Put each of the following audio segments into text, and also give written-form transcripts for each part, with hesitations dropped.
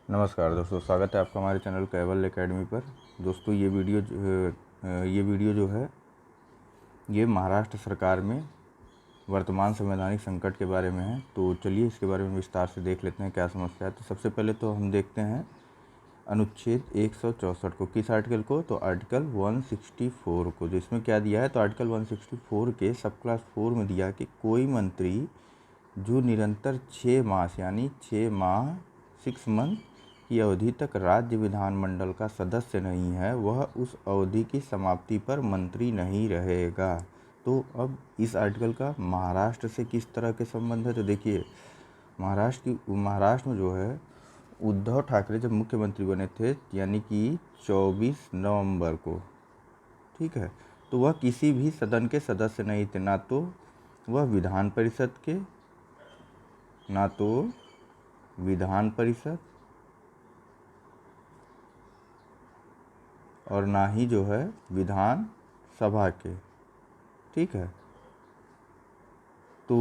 नमस्कार दोस्तों, स्वागत है आपका हमारे चैनल कैवल एकेडमी पर। दोस्तों ये वीडियो जो है ये महाराष्ट्र सरकार में वर्तमान संवैधानिक संकट के बारे में है। तो चलिए इसके बारे में विस्तार से देख लेते हैं क्या समस्या है। तो सबसे पहले तो हम देखते हैं अनुच्छेद 164 को। किस आर्टिकल को? तो आर्टिकल 164 को। जिसमें क्या दिया है? तो आर्टिकल 164 के सब क्लास 4 में दिया कि कोई मंत्री जो निरंतर 6 मास यानी 6 माह 6 मंथ की अवधि तक राज्य विधानमंडल का सदस्य नहीं है, वह उस अवधि की समाप्ति पर मंत्री नहीं रहेगा। तो अब इस आर्टिकल का महाराष्ट्र से किस तरह के संबंध है? तो देखिए, महाराष्ट्र में जो है उद्धव ठाकरे जब मुख्यमंत्री बने थे यानी कि 24 नवंबर को, ठीक है, तो वह किसी भी सदन के सदस्य नहीं थे। ना तो वह विधान परिषद और ना ही जो है विधान सभा के, ठीक है। तो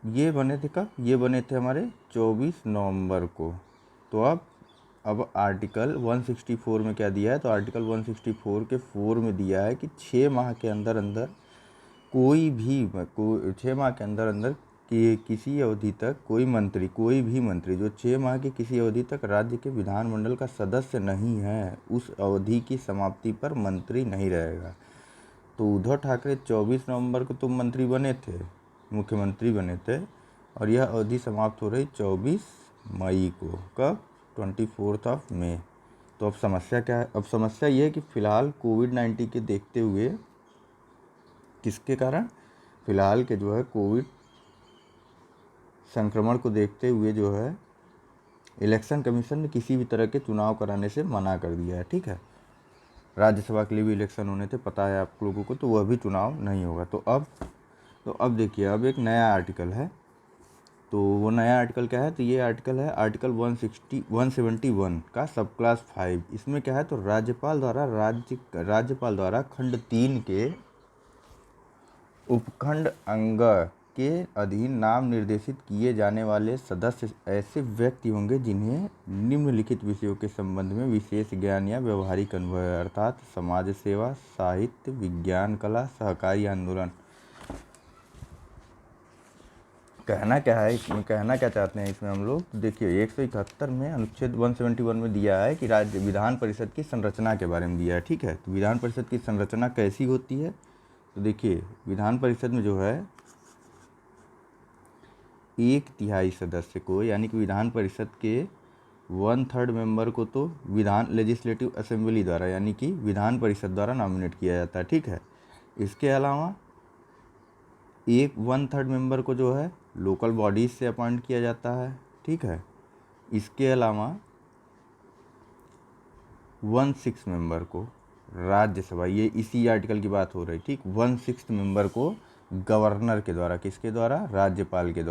ये बने थे कब? ये बने थे हमारे 24 नवंबर को। तो अब आर्टिकल 164 में क्या दिया है? तो आर्टिकल 164 के 4 में दिया है कि 6 माह के अंदर 6 माह के अंदर कि किसी अवधि तक कोई भी मंत्री जो 6 माह की किसी अवधि तक राज्य के विधानमंडल का सदस्य नहीं है, उस अवधि की समाप्ति पर मंत्री नहीं रहेगा। तो उद्धव ठाकरे 24 नवंबर को तो मंत्री बने थे, मुख्यमंत्री बने थे, और यह अवधि समाप्त हो रही 24 मई को। कब? 24 मई। तो अब समस्या क्या है? अब समस्या ये है कि फ़िलहाल कोविड-19 के देखते हुए, किसके कारण? फ़िलहाल के जो है कोविड संक्रमण को देखते हुए जो है इलेक्शन कमीशन ने किसी भी तरह के चुनाव कराने से मना कर दिया है, ठीक है। राज्यसभा के लिए भी इलेक्शन होने थे, पता है आप लोगों को, तो वह भी चुनाव नहीं होगा। तो अब देखिए, अब एक नया आर्टिकल है। तो वो नया आर्टिकल क्या है? तो ये आर्टिकल है आर्टिकल 171 का सब क्लास 5। इसमें क्या है? तो राज्यपाल द्वारा खंड 3 के उपखंड अंग के अधीन नाम निर्देशित किए जाने वाले सदस्य ऐसे व्यक्ति होंगे जिन्हें निम्नलिखित विषयों के संबंध में विशेष ज्ञान या व्यवहारिक अनुभव है, अर्थात समाज सेवा, साहित्य, विज्ञान, कला, सहकारी आंदोलन। कहना क्या है इसमें? कहना क्या चाहते हैं इसमें हम लोग? देखिए, 171 में अनुच्छेद 171 में दिया है कि राज्य विधान परिषद की संरचना के बारे में दिया है, ठीक है। तो विधान परिषद की संरचना कैसी होती है? तो देखिए, विधान परिषद में जो है 1/3 सदस्य को, यानी कि विधान परिषद के 1/3 मेंबर को तो लेजिस्लेटिव असेंबली द्वारा यानी कि विधान परिषद द्वारा नॉमिनेट किया जाता है, ठीक है। इसके अलावा 1/3 मेंबर को जो है लोकल बॉडीज से अपॉइंट किया जाता है, ठीक है। इसके अलावा 1/6 मेंबर को राज्यसभा, ये इसी आर्टिकल की बात हो रही, ठीक। 1/6 मेंबर को गवर्नर के द्वारा, किसके द्वारा? राज्यपाल के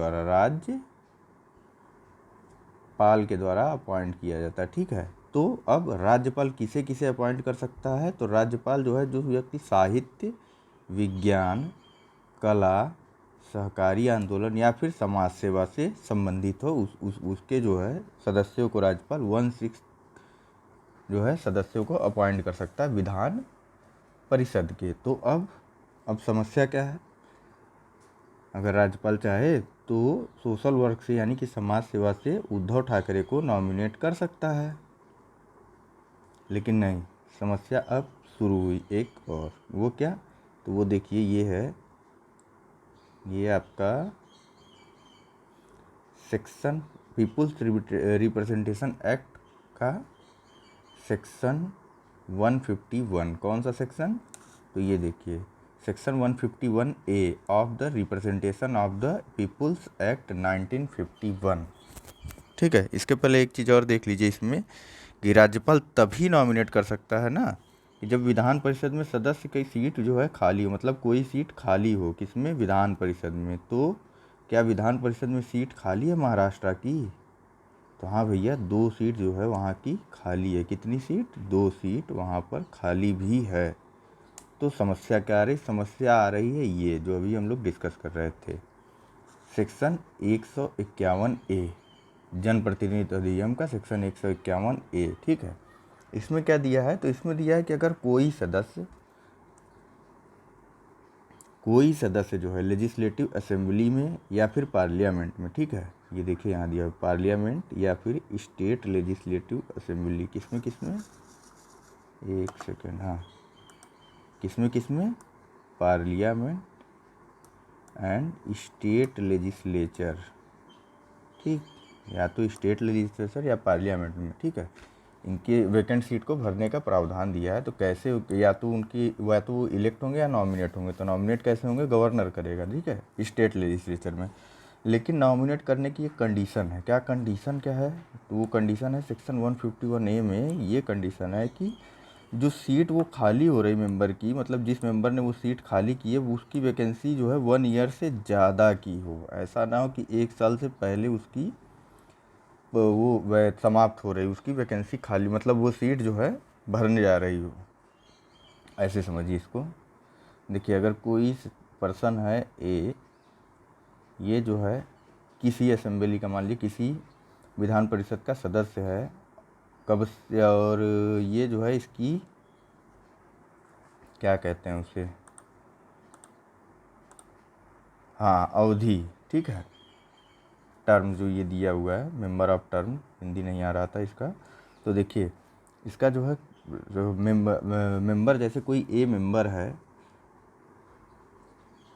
द्वारा अपॉइंट किया जाता है, ठीक है। तो अब राज्यपाल किसे किसे अपॉइंट कर सकता है? तो राज्यपाल जो है, जो व्यक्ति साहित्य, विज्ञान, कला, सहकारी आंदोलन या फिर समाज सेवा से संबंधित हो, उसके जो है सदस्यों को राज्यपाल 1/6 जो है सदस्यों को अपॉइंट कर सकता है विधान परिषद के। तो अब समस्या क्या है? अगर राज्यपाल चाहे तो सोशल वर्क से यानी कि समाज सेवा से उद्धव ठाकरे को नॉमिनेट कर सकता है, लेकिन नहीं, समस्या अब शुरू हुई एक और। वो क्या? तो वो देखिए, ये आपका सेक्शन पीपुल्स रिप्रेजेंटेशन एक्ट का सेक्शन 151। कौन सा सेक्शन? तो ये देखिए, section 151A of the representation of the people's act 1951, ठीक है। इसके पहले एक चीज़ और देख लीजिए इसमें, कि राज्यपाल तभी नॉमिनेट कर सकता है ना कि जब विधान परिषद में सदस्य की सीट जो है खाली हो, मतलब कोई सीट खाली हो। किसमें? विधान परिषद में। तो क्या विधान परिषद में सीट खाली है महाराष्ट्र की? तो हाँ भैया, 2 सीट जो है वहाँ की खाली है। कितनी सीट? 2 सीट वहाँ पर खाली भी है। तो समस्या क्या आ रही? समस्या आ रही है ये जो अभी हम लोग डिस्कस कर रहे थे, सेक्शन 151A जनप्रतिनिधित्व अधिनियम का सेक्शन 151A, ठीक है। इसमें क्या दिया है, तो इसमें दिया है कि अगर कोई सदस्य जो है लेजिस्लेटिव असेंबली में या फिर पार्लियामेंट में, ठीक है, ये देखिए यहाँ दिया है पार्लियामेंट या फिर स्टेट लेजिस्लेटिव असेंबली, किसमें एक सेकेंड, हाँ, किसमें पार्लियामेंट एंड स्टेट लेजिस्लेचर, ठीक, या तो स्टेट लेजिस्लेचर या पार्लियामेंट में, ठीक है, इनके वैकेंट सीट को भरने का प्रावधान दिया है। तो कैसे, या तो वो इलेक्ट होंगे या नॉमिनेट होंगे। तो नॉमिनेट कैसे होंगे, गवर्नर करेगा, ठीक है, स्टेट लेजिस्लेचर में। लेकिन नॉमिनेट करने की एक कंडीशन है, क्या है, तो वो कंडीशन है सेक्शन 151A में ये कंडीशन है कि जो सीट वो खाली हो रही मेंबर की, मतलब जिस मेंबर ने वो सीट खाली की है उसकी वैकेंसी जो है 1 ईयर से ज़्यादा की हो। ऐसा ना हो कि 1 साल से पहले उसकी वो समाप्त हो रही, उसकी वैकेंसी खाली, मतलब वो सीट जो है भरने जा रही हो, ऐसे समझिए इसको। देखिए, अगर कोई पर्सन है ए, ये जो है किसी असेंबली का, मान लीजिए किसी विधान परिषद का सदस्य है, कब से, और ये जो है इसकी क्या कहते हैं उसे, हाँ, अवधि, ठीक है, टर्म जो ये दिया हुआ है, मेंबर ऑफ टर्म, हिंदी नहीं आ रहा था इसका। तो देखिए इसका जो है, जो मेंबर जैसे कोई ए मेंबर है,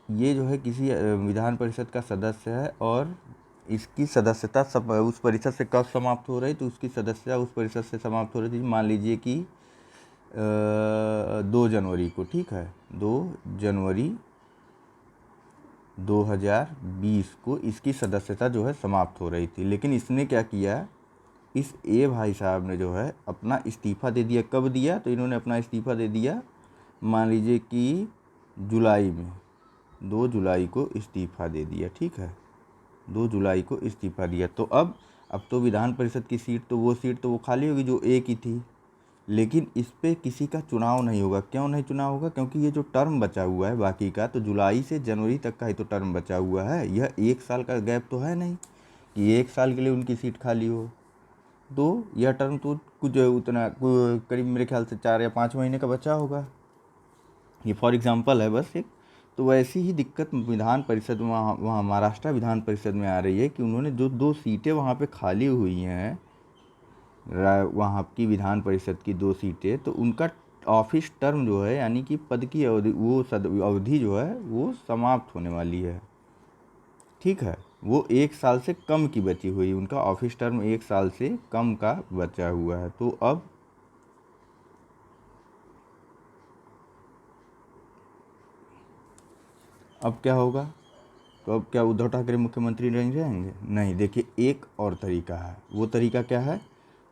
ये जो है किसी विधान परिषद का सदस्य है और इसकी सदस्यता सब उस परिषद से कब समाप्त हो रही, तो उसकी सदस्यता उस परिषद से समाप्त हो रही थी, मान लीजिए कि 2 जनवरी को, ठीक है, 2 जनवरी 2020 को इसकी सदस्यता जो है समाप्त हो रही थी। लेकिन इसने क्या किया, इस ए भाई साहब ने जो है अपना इस्तीफ़ा दे दिया। कब दिया, तो इन्होंने अपना इस्तीफ़ा दे दिया, मान लीजिए कि जुलाई में, 2 जुलाई को इस्तीफ़ा दे दिया, ठीक है, 2 जुलाई को इस्तीफ़ा दिया। तो अब तो विधान परिषद की सीट तो वो खाली होगी जो ए की थी, लेकिन इस पे किसी का चुनाव नहीं होगा। क्यों नहीं चुनाव होगा, क्योंकि ये जो टर्म बचा हुआ है बाकी का, तो जुलाई से जनवरी तक का ही तो टर्म बचा हुआ है, यह 1 साल का गैप तो है नहीं कि 1 साल के लिए उनकी सीट खाली हो। तो यह टर्म तो कुछ उतना करीब मेरे ख्याल से 4 या 5 महीने का बचा होगा, ये फॉर एग्जांपल है बस एक। तो वैसी ही दिक्कत विधान परिषद में वहाँ महाराष्ट्र विधान परिषद में आ रही है कि उन्होंने जो 2 सीटें वहाँ पे खाली हुई हैं, वहाँ की विधान परिषद की 2 सीटें, तो उनका ऑफिस टर्म जो है, यानी कि पद की अवधि, वो अवधि जो है वो समाप्त होने वाली है, ठीक है, वो 1 साल से कम की बची हुई, उनका ऑफिस टर्म 1 साल से कम का बचा हुआ है। तो अब क्या होगा, तो अब क्या उद्धव ठाकरे मुख्यमंत्री नहीं रहेंगे? नहीं। देखिए, एक और तरीका है, वो तरीका क्या है,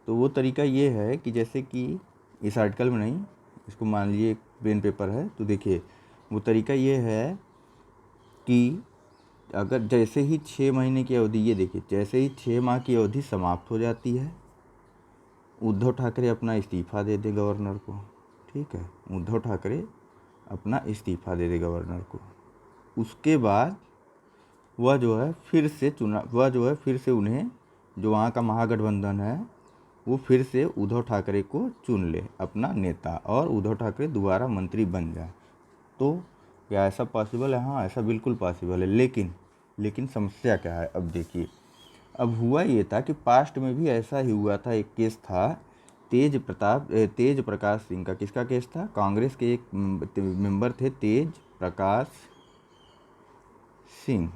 तो वो तरीका ये है कि जैसे कि इस आर्टिकल में नहीं, इसको मान लीजिए एक पेन पेपर है, तो देखिए वो तरीका ये है कि अगर जैसे ही 6 महीने की अवधि, ये देखिए, जैसे ही 6 माह की अवधि समाप्त हो जाती है, उद्धव ठाकरे अपना इस्तीफ़ा दे दे गवर्नर को, ठीक है, उद्धव ठाकरे अपना इस्तीफ़ा दे दे गवर्नर को। उसके बाद वह जो है फिर से उन्हें, जो वहाँ का महागठबंधन है, वो फिर से उद्धव ठाकरे को चुन ले अपना नेता, और उद्धव ठाकरे दोबारा मंत्री बन जाए। तो क्या ऐसा पॉसिबल है? हाँ, ऐसा बिल्कुल पॉसिबल है। लेकिन समस्या क्या है, अब देखिए, अब हुआ ये था कि पास्ट में भी ऐसा ही हुआ था। एक केस था तेज प्रकाश सिंह का। किसका केस था? कांग्रेस के एक मेंबर थे तेज प्रकाश सिंह,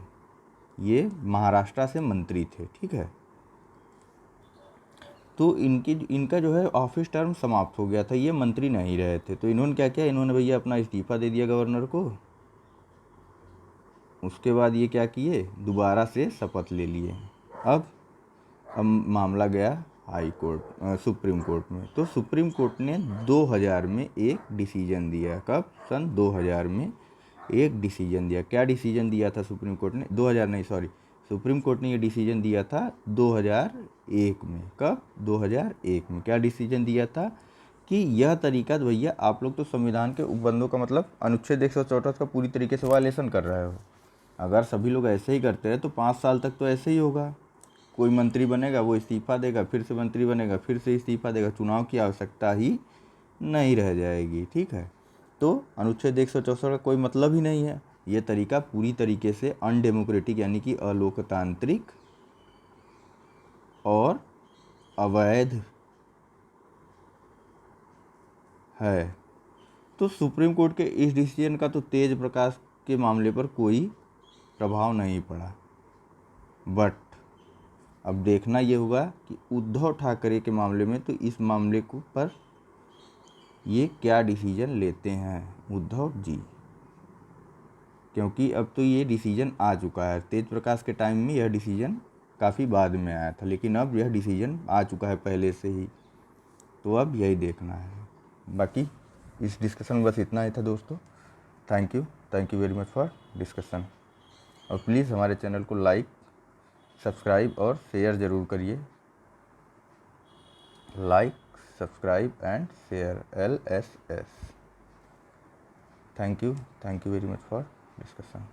ये महाराष्ट्र से मंत्री थे, ठीक है। तो इनका जो है ऑफिस टर्म समाप्त हो गया था, ये मंत्री नहीं रहे थे। तो इन्होंने क्या किया, इन्होंने भैया अपना इस्तीफ़ा दे दिया गवर्नर को। उसके बाद ये क्या किए, दोबारा से शपथ ले लिए। अब मामला गया हाई कोर्ट, सुप्रीम कोर्ट में। तो सुप्रीम कोर्ट ने 2000 में एक डिसीजन दिया। कब? सन 2000 में एक डिसीजन दिया। क्या डिसीजन दिया था सुप्रीम कोर्ट ने? 2000 नहीं, सॉरी, सुप्रीम कोर्ट ने ये डिसीजन दिया था 2001 में। कब? 2001 में। क्या डिसीजन दिया था कि यह तरीका, तो भैया आप लोग तो संविधान के उपबंधों का, मतलब अनुच्छेद 164 का पूरी तरीके से वायलेशन कर रहे हो। अगर सभी लोग ऐसे ही करते हैं तो 5 साल तक तो ऐसे ही होगा, कोई मंत्री बनेगा वो इस्तीफ़ा देगा, फिर से मंत्री बनेगा, फिर से इस्तीफ़ा देगा, चुनाव की आवश्यकता ही नहीं रह जाएगी। ठीक है, तो अनुच्छेद 164 का कोई मतलब ही नहीं है। ये तरीका पूरी तरीके से अनडेमोक्रेटिक यानी कि अलोकतांत्रिक और अवैध है। तो सुप्रीम कोर्ट के इस डिसीजन का तो तेज प्रकाश के मामले पर कोई प्रभाव नहीं पड़ा, बट अब देखना ये होगा कि उद्धव ठाकरे के मामले में तो इस मामले को पर ये क्या डिसीजन लेते हैं उद्धव जी, क्योंकि अब तो ये डिसीजन आ चुका है। तेज प्रकाश के टाइम में यह डिसीजन काफ़ी बाद में आया था, लेकिन अब यह डिसीजन आ चुका है पहले से ही, तो अब यही देखना है। बाकी इस डिस्कशन में बस इतना ही था दोस्तों। Thank you very much for discussion. और प्लीज़ हमारे चैनल को लाइक, सब्सक्राइब और शेयर ज़रूर करिए। Like, subscribe and share, LSS। Thank you very much for discussion.